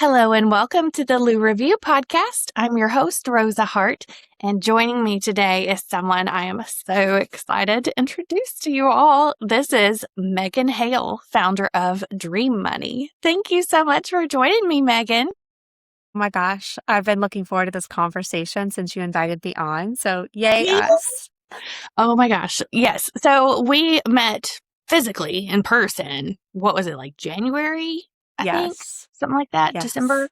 Hello and welcome to the Lou Review podcast. I'm your host, Rosa Hart, and joining me today is someone I am so excited to introduce to you all. This is Megan Hale, founder of Dream Money. Thank you so much for joining me, Megan. Oh my gosh, I've been looking forward to this conversation since you invited me on. So, yay Yeah. us. Oh my gosh. Yes. So we met physically in person. What was it, like January? I think Yes. something like that, Yes. December.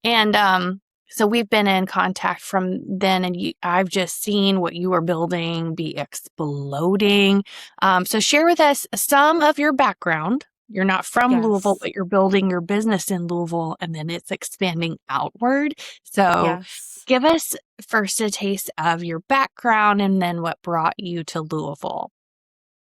And so we've been in contact from then, and I've just seen what you are building be exploding. So share with us some of your background. You're not from Louisville, Yes. but you're building your business in Louisville, and then it's expanding outward. So Yes. give us first a taste of your background and then what brought you to Louisville.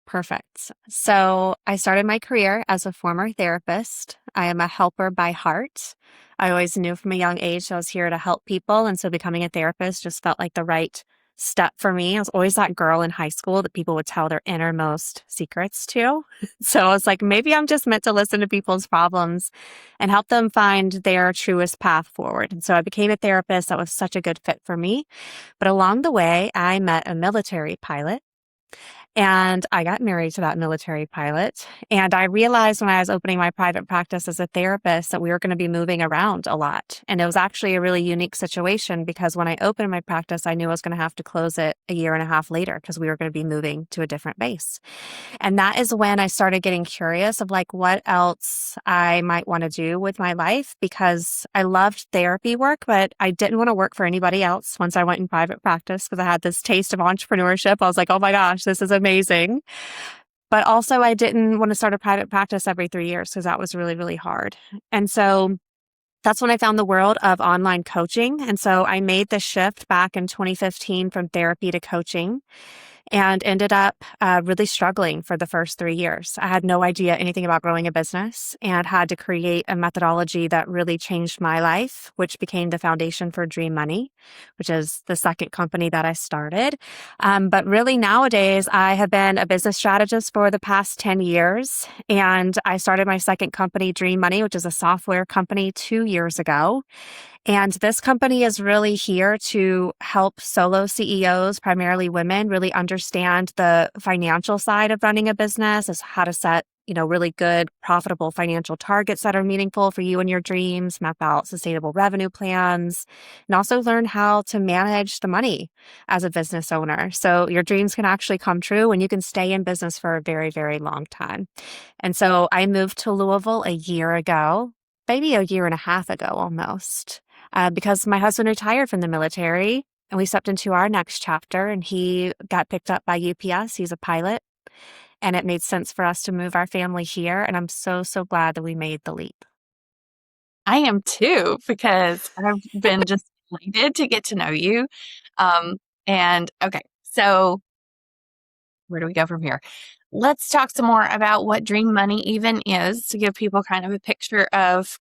Perfect. So, I started my career as a former therapist. I am a helper by heart. I always knew from a young age I was here to help people. And so, becoming a therapist just felt like the right step for me. I was always that girl in high school that people would tell their innermost secrets to. So, I was like, maybe I'm just meant to listen to people's problems and help them find their truest path forward. And so, I became a therapist. That was such a good fit for me. But along the way, I met a military pilot. And I got married to that military pilot. And I realized when I was opening my private practice as a therapist that we were going to be moving around a lot. And it was actually a really unique situation because when I opened my practice, I knew I was going to have to close it a year and a half later because we were going to be moving to a different base. And that is when I started getting curious of like what else I might want to do with my life because I loved therapy work, but I didn't want to work for anybody else once I went in private practice because I had this taste of entrepreneurship. I was like, oh my gosh, this is amazing. But also, I didn't want to start a private practice every 3 years because that was really, really hard. And so that's when I found the world of online coaching. And so I made the shift back in 2015 from therapy to coaching and ended up really struggling for the first 3 years. I had no idea anything about growing a business and had to create a methodology that really changed my life, which became the foundation for Dream Money, which is the second company that I started. But really nowadays, I have been a business strategist for the past 10 years. And I started my second company, Dream Money, which is a software company 2 years ago. And this company is really here to help solo CEOs, primarily women, really understand the financial side of running a business, is how to set, really good, profitable financial targets that are meaningful for you and your dreams, map out sustainable revenue plans, and also learn how to manage the money as a business owner. So your dreams can actually come true and you can stay in business for a very, very long time. And so I moved to Louisville a year ago, maybe a year and a half ago almost because my husband retired from the military and we stepped into our next chapter and he got picked up by UPS. He's a pilot and it made sense for us to move our family here. And I'm so, so glad that we made the leap. I am too, because I've been just delighted to get to know you. And okay, so where do we go from here? Let's talk some more about what Dream Money even is to give people kind of a picture of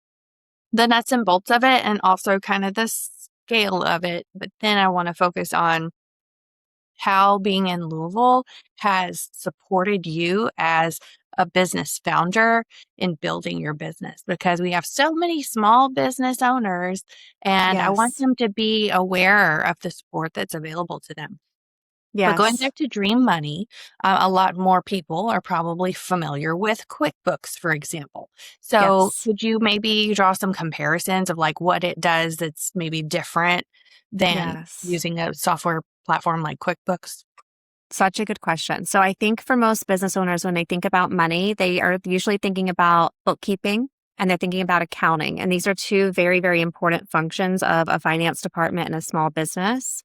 the nuts and bolts of it and also kind of the scale of it. But then I want to focus on how being in Louisville has supported you as a business founder in building your business because we have so many small business owners and I want Yes. them to be aware of the support that's available to them. But going Yes. back to Dream Money, a lot more people are probably familiar with QuickBooks, for example. So Yes. could you maybe draw some comparisons of like what it does that's maybe different than Yes. using a software platform like QuickBooks? Such a good question. So I think for most business owners, when they think about money, they are usually thinking about bookkeeping and they're thinking about accounting. And these are two very, very important functions of a finance department in a small business.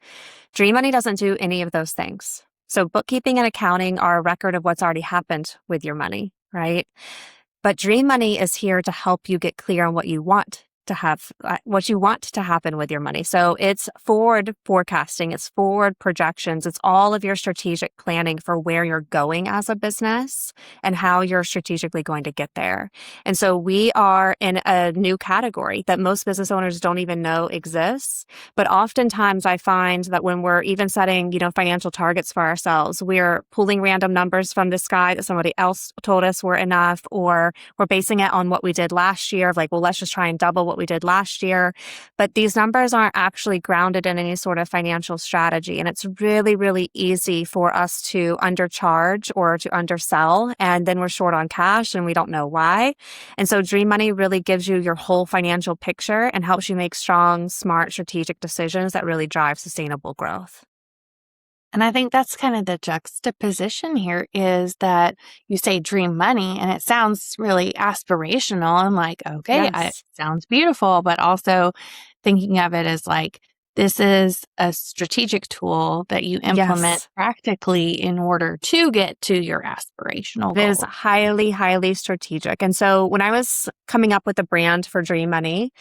Dream Money doesn't do any of those things. So bookkeeping and accounting are a record of what's already happened with your money, right? But Dream Money is here to help you get clear on what you want to have, what you want to happen with your money. So it's forward forecasting, it's forward projections, it's all of your strategic planning for where you're going as a business and how you're strategically going to get there. And so we are in a new category that most business owners don't even know exists. But oftentimes I find that when we're even setting, financial targets for ourselves, we're pulling random numbers from the sky that somebody else told us were enough, or we're basing it on what we did last year of like, well, let's just try and double what what we did last year. But these numbers aren't actually grounded in any sort of financial strategy. And it's really, really easy for us to undercharge or to undersell. And then we're short on cash and we don't know why. And so Dream Money really gives you your whole financial picture and helps you make strong, smart, strategic decisions that really drive sustainable growth. And I think that's kind of the juxtaposition here is that you say dream money and it sounds really aspirational and like, okay, it Yes. sounds beautiful, but also thinking of it as like, this is a strategic tool that you implement Yes. practically in order to get to your aspirational It is goal. highly, highly strategic. And so when I was coming up with the brand for Dream Money,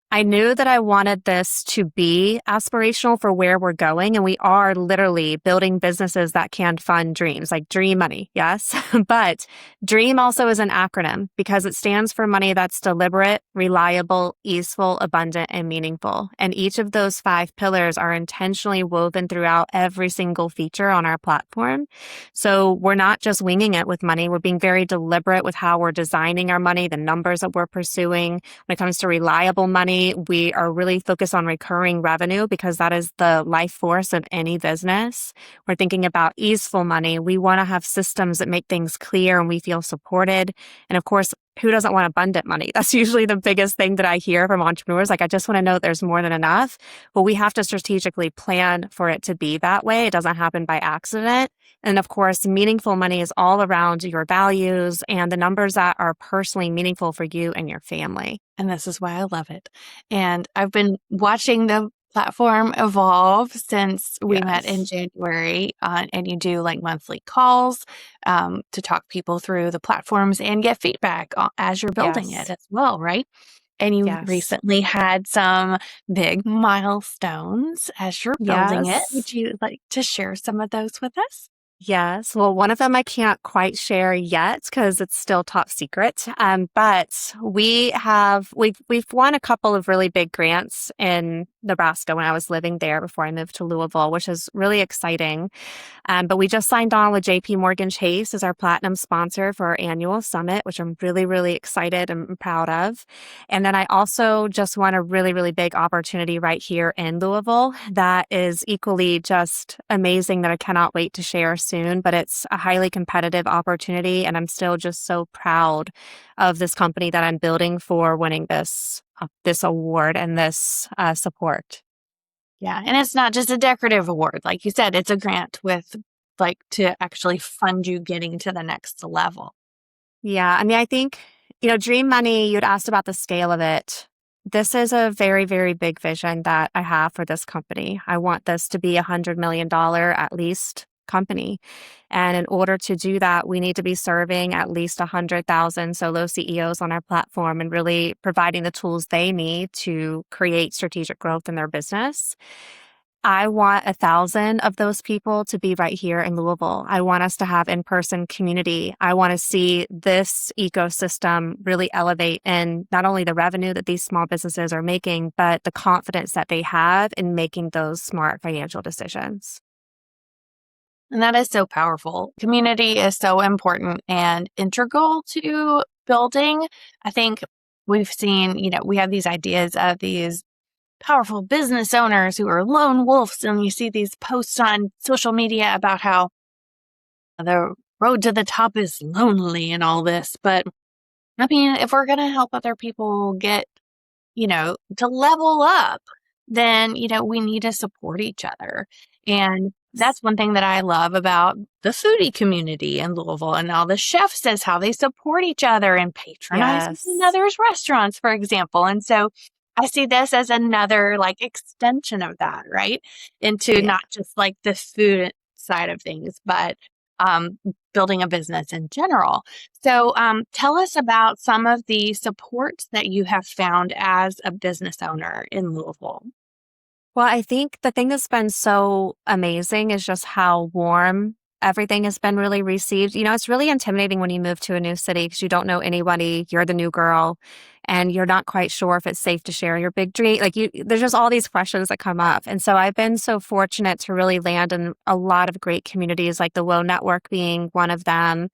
I knew that I wanted this to be aspirational for where we're going. And we are literally building businesses that can fund dreams, like Dream Money. Yes. But Dream also is an acronym because it stands for money that's deliberate, reliable, easeful, abundant, and meaningful. And each of those 5 pillars are intentionally woven throughout every single feature on our platform. So we're not just winging it with money. We're being very deliberate with how we're designing our money, the numbers that we're pursuing. When it comes to reliable money, we are really focused on recurring revenue because that is the life force of any business. We're thinking about easeful money. We want to have systems that make things clear and we feel supported. And of course, who doesn't want abundant money? That's usually the biggest thing that I hear from entrepreneurs. Like, I just want to know there's more than enough. But we have to strategically plan for it to be that way. It doesn't happen by accident. And of course, meaningful money is all around your values and the numbers that are personally meaningful for you and your family. And this is why I love it. And I've been watching the platform evolve since we met in Yes. January. And you do like monthly calls to talk people through the platforms and get feedback as you're building it Yes. as well, right? And you Yes. recently had some big milestones as you're building it. Yes. Would you like to share some of those with us? Yes. Well, one of them I can't quite share yet because it's still top secret. But we've won a couple of really big grants in Nebraska when I was living there before I moved to Louisville, which is really exciting. But we just signed on with JPMorgan Chase as our platinum sponsor for our annual summit, which I'm really, really excited and proud of. And then I also just won a really, really big opportunity right here in Louisville that is equally just amazing that I cannot wait to share soon. But it's a highly competitive opportunity. And I'm still just so proud of this company that I'm building for winning this award and this support. Yeah. And it's not just a decorative award. Like you said, it's a grant with like to actually fund you getting to the next level. Yeah. I mean, I think, Dream Money, you'd asked about the scale of it. This is a very, very big vision that I have for this company. I want this to be $100 million at least company. And in order to do that, we need to be serving at least 100,000 solo CEOs on our platform and really providing the tools they need to create strategic growth in their business. I want 1,000 of those people to be right here in Louisville. I want us to have in-person community. I want to see this ecosystem really elevate in not only the revenue that these small businesses are making, but the confidence that they have in making those smart financial decisions. And that is so powerful. Community is so important and integral to building. I think we've seen, we have these ideas of these powerful business owners who are lone wolves, and you see these posts on social media about how the road to the top is lonely and all this. But I mean, if we're going to help other people get to level up, then, we need to support each other. And that's one thing that I love about the foodie community in Louisville and all the chefs is how they support each other and patronize one Yes. another's restaurants, for example. And so I see this as another like extension of that, right? Into Yeah. not just like the food side of things, but um, building a business in general. So, tell us about some of the supports that you have found as a business owner in Louisville. Well, I think the thing that's been so amazing is just how warm Everything has been really received. It's really intimidating when you move to a new city because you don't know anybody. You're the new girl and you're not quite sure if it's safe to share your big dream. There's just all these questions that come up. And so I've been so fortunate to really land in a lot of great communities, like the WO Network being one of them,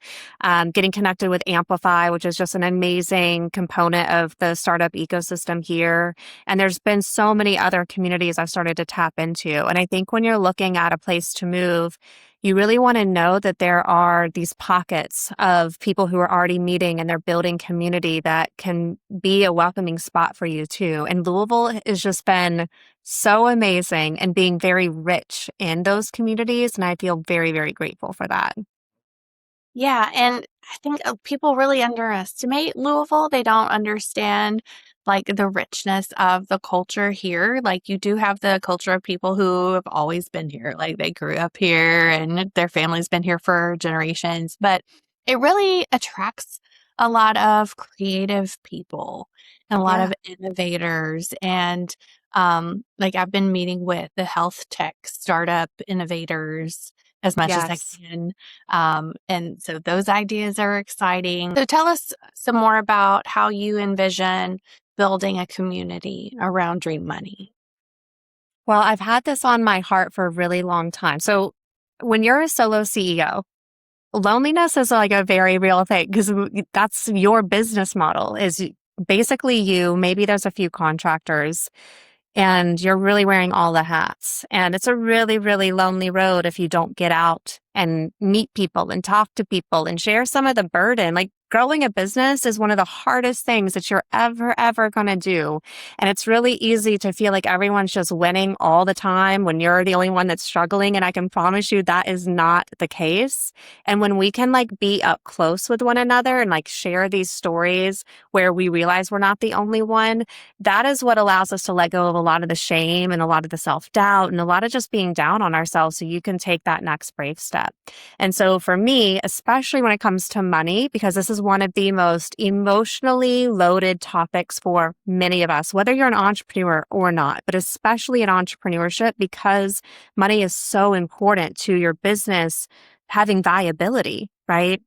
getting connected with Amplify, which is just an amazing component of the startup ecosystem here. And there's been so many other communities I've started to tap into. And I think when you're looking at a place to move, you really want to know that there are these pockets of people who are already meeting and they're building community that can be a welcoming spot for you too. And Louisville has just been so amazing and being very rich in those communities. And I feel very, very grateful for that. Yeah, and I think people really underestimate Louisville. They don't understand like the richness of the culture here. Like you do have the culture of people who have always been here. Like they grew up here and their family's been here for generations, but it really attracts a lot of creative people and a lot Yeah. of innovators and like I've been meeting with the health tech startup innovators as much as I Yes. can. And so those ideas are exciting. So tell us some more about how you envision building a community around Dream Money. Well, I've had this on my heart for a really long time. So when you're a solo CEO, loneliness is like a very real thing because that's your business model is basically you. Maybe there's a few contractors and you're really wearing all the hats. And it's a really, really lonely road if you don't get out and meet people and talk to people and share some of the burden. Like growing a business is one of the hardest things that you're ever going to do. And it's really easy to feel like everyone's just winning all the time when you're the only one that's struggling. And I can promise you that is not the case. And when we can like be up close with one another and like share these stories where we realize we're not the only one, that is what allows us to let go of a lot of the shame and a lot of the self-doubt and a lot of just being down on ourselves so you can take that next brave step. And so for me, especially when it comes to money, because this is one of the most emotionally loaded topics for many of us, whether you're an entrepreneur or not, but especially in entrepreneurship, because money is so important to your business having viability, right?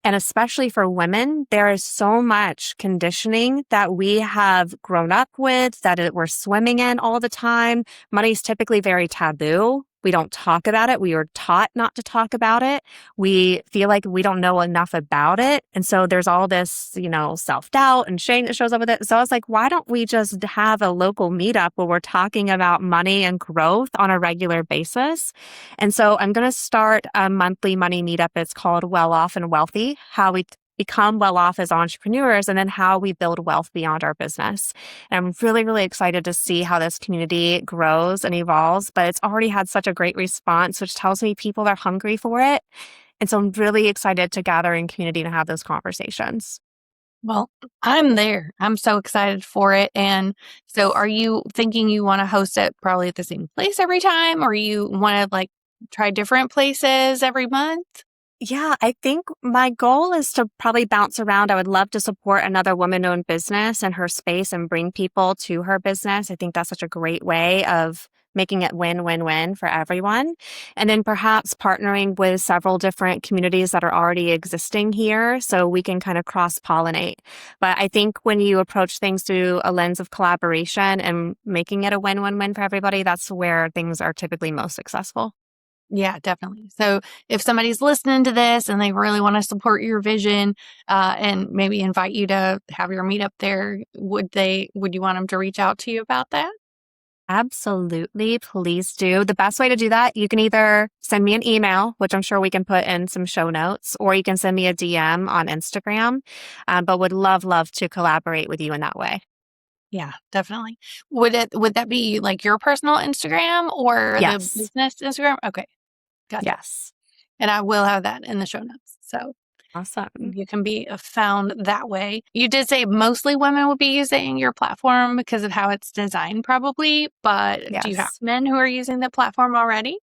And especially for women, there is so much conditioning that we have grown up with, we're swimming in all the time. Money is typically very taboo. We don't talk about it. We are taught not to talk about it. We feel like we don't know enough about it. And so there's all this, self-doubt and shame that shows up with it. So I was like, why don't we just have a local meetup where we're talking about money and growth on a regular basis? And so I'm going to start a monthly money meetup. It's called Well Off and Wealthy, how we become well off as entrepreneurs and then how we build wealth beyond our business. And I'm really, really excited to see how this community grows and evolves, but it's already had such a great response, which tells me people are hungry for it. And so I'm really excited to gather in community and have those conversations. Well, I'm there. I'm so excited for it. And so are you thinking you want to host it probably at the same place every time or you want to like try different places every month? Yeah, I think my goal is to probably bounce around. I would love to support another woman-owned business in her space and bring people to her business. I think that's such a great way of making it win-win-win for everyone. And then perhaps partnering with several different communities that are already existing here so we can kind of cross-pollinate. But I think when you approach things through a lens of collaboration and making it a win-win-win for everybody, that's where things are typically most successful. Yeah, definitely. So if somebody's listening to this and they really want to support your vision and maybe invite you to have your meetup there, would you want them to reach out to you about that? Absolutely. Please do. The best way to do that, you can either send me an email, which I'm sure we can put in some show notes, or you can send me a DM on Instagram. But would love to collaborate with you in that way. Yeah, definitely. Would that be like your personal Instagram or the Yes. business Instagram? Okay, gotcha. Yes. And I will have that in the show notes. So Awesome. you can be found that way. You did say mostly women will be using your platform because of how it's designed, probably, but do you have Yes. men who are using the platform already?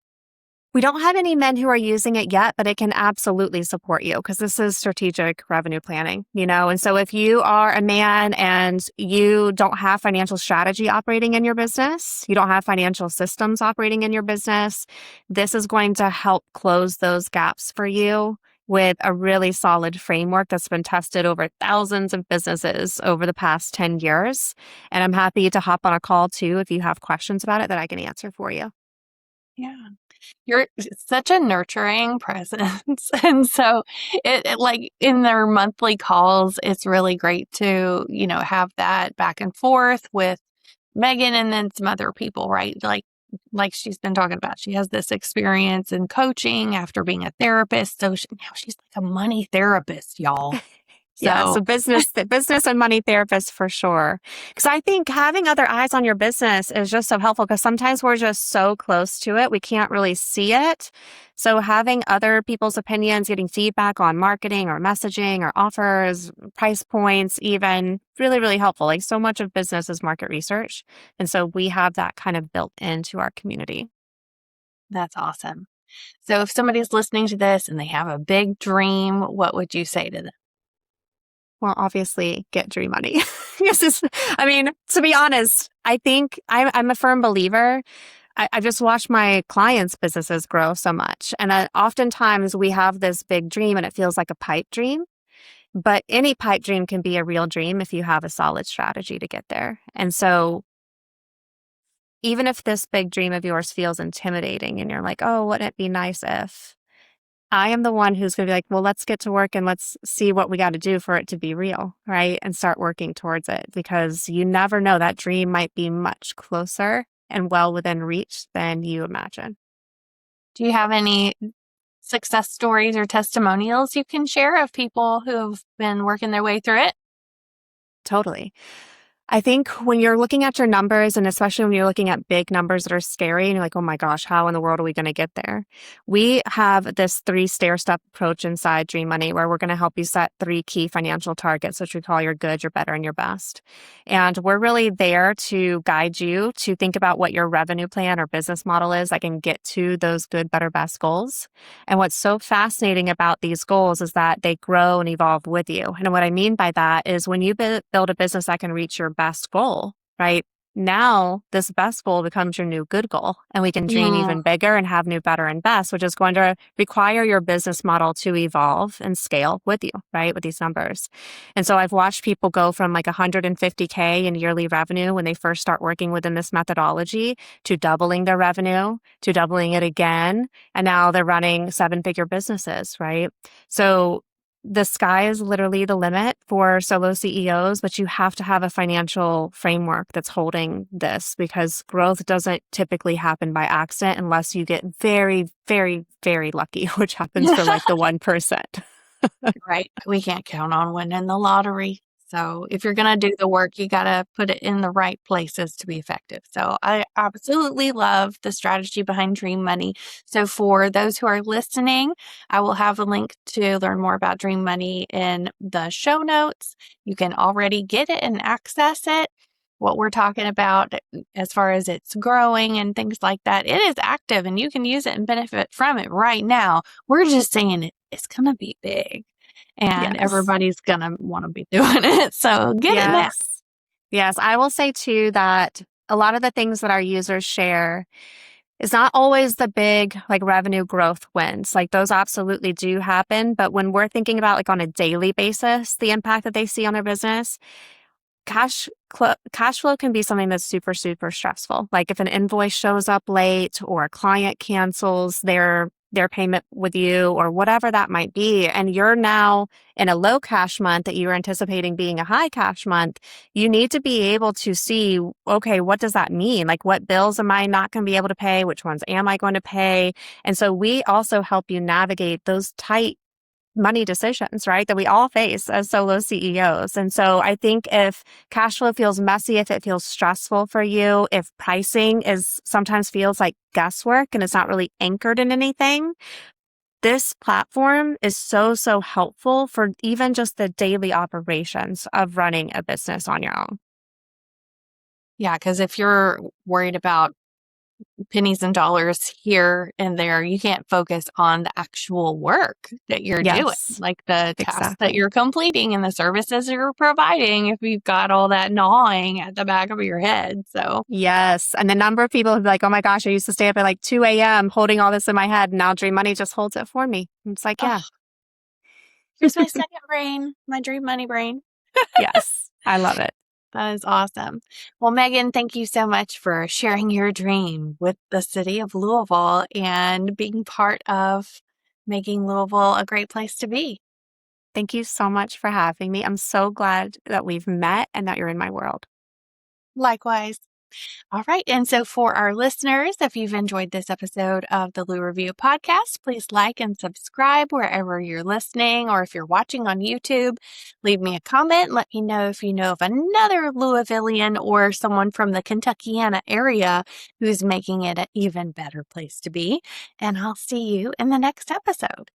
We don't have any men who are using it yet, but it can absolutely support you because this is strategic revenue planning, And so if you are a man and you don't have financial strategy operating in your business, you don't have financial systems operating in your business, this is going to help close those gaps for you with a really solid framework that's been tested over thousands of businesses over the past 10 years. And I'm happy to hop on a call too if you have questions about it that I can answer for you. Yeah. You're such a nurturing presence. And so like in their monthly calls, it's really great to, have that back and forth with Megan and then some other people, right? Like she's been talking about. She has this experience in coaching after being a therapist. So now she's like a money therapist, y'all. Yeah, So so business and money therapist for sure. Because I think having other eyes on your business is just so helpful because sometimes we're just so close to it, we can't really see it. So having other people's opinions, getting feedback on marketing or messaging or offers, price points, even really, really helpful. Like so much of business is market research. And so we have that kind of built into our community. that's awesome. So if somebody's listening to this and they have a big dream, what would you say to them? Well, obviously, get Dream Money. I mean, to be honest, I think I'm a firm believer. I just watched my clients' businesses grow so much. And oftentimes we have this big dream and it feels like a pipe dream. But any pipe dream can be a real dream if you have a solid strategy to get there. And so even if this big dream of yours feels intimidating and you're like, oh, wouldn't it be nice if I am the one who's going to be like, well, let's get to work and let's see what we got to do for it to be real, right? And start working towards it because you never know that dream might be much closer and well within reach than you imagine. Do you have any success stories or testimonials you can share of people who've been working their way through it? Totally. I think when you're looking at your numbers, and especially when you're looking at big numbers that are scary, and you're like, oh my gosh, how in the world are we going to get there? We have this 3-stair-step approach inside Dream Money where we're going to help you set 3 key financial targets, which we call your good, your better, and your best. And we're really there to guide you to think about what your revenue plan or business model is that can get to those good, better, best goals. And what's so fascinating about these goals is that they grow and evolve with you. And what I mean by that is when you build a business that can reach your best goal, right? Now, this best goal becomes your new good goal, and we can dream Mm, even bigger and have new, better, and best, which is going to require your business model to evolve and scale with you, right? With these numbers. And so I've watched people go from like 150K in yearly revenue when they first start working within this methodology to doubling their revenue, to doubling it again. And now they're running 7-figure businesses, right? So the sky is literally the limit for solo CEOs, but you have to have a financial framework that's holding this because growth doesn't typically happen by accident unless you get very, very, very lucky, which happens for like the 1%. right. We can't count on winning the lottery. So if you're going to do the work, you got to put it in the right places to be effective. So I absolutely love the strategy behind Dream Money. So for those who are listening, I will have a link to learn more about Dream Money in the show notes. You can already get it and access it. What we're talking about as far as it's growing and things like that, it is active and you can use it and benefit from it right now. We're just saying it's going to be big and Yes. everybody's going to want to be doing it. So get it now. Yes. Yes. I will say too that a lot of the things that our users share is not always the big like revenue growth wins. Like those absolutely do happen. But when we're thinking about like on a daily basis, the impact that they see on their business, cash flow can be something that's super, super stressful. Like if an invoice shows up late or a client cancels their payment with you or whatever that might be, and you're now in a low cash month that you were anticipating being a high cash month, you need to be able to see, okay, what does that mean? Like what bills am I not going to be able to pay? Which ones am I going to pay? And so we also help you navigate those tight money decisions, right? That we all face as solo CEOs. And so I think if cash flow feels messy, if it feels stressful for you, if pricing is sometimes feels like guesswork and it's not really anchored in anything, this platform is so, so helpful for even just the daily operations of running a business on your own. Yeah, because if you're worried about pennies and dollars here and there. You can't focus on the actual work that you're doing, Yes, like the tasks that exactly. you're completing and the services you're providing if you've got all that gnawing at the back of your head. So, Yes. And the number of people who be like, oh my gosh, I used to stay up at like 2 a.m. holding all this in my head. And now Dream Money just holds it for me. And it's like, yeah, oh, here's my second brain, my dream money brain. yes, I love it. That is awesome. Well, Megan, thank you so much for sharing your dream with the city of Louisville and being part of making Louisville a great place to be. Thank you so much for having me. I'm so glad that we've met and that you're in my world. Likewise. All right. And so, for our listeners, if you've enjoyed this episode of the Lou Review podcast, please like and subscribe wherever you're listening, or if you're watching on YouTube, leave me a comment. Let me know if you know of another Louisvillian or someone from the Kentuckiana area who's making it an even better place to be. And I'll see you in the next episode.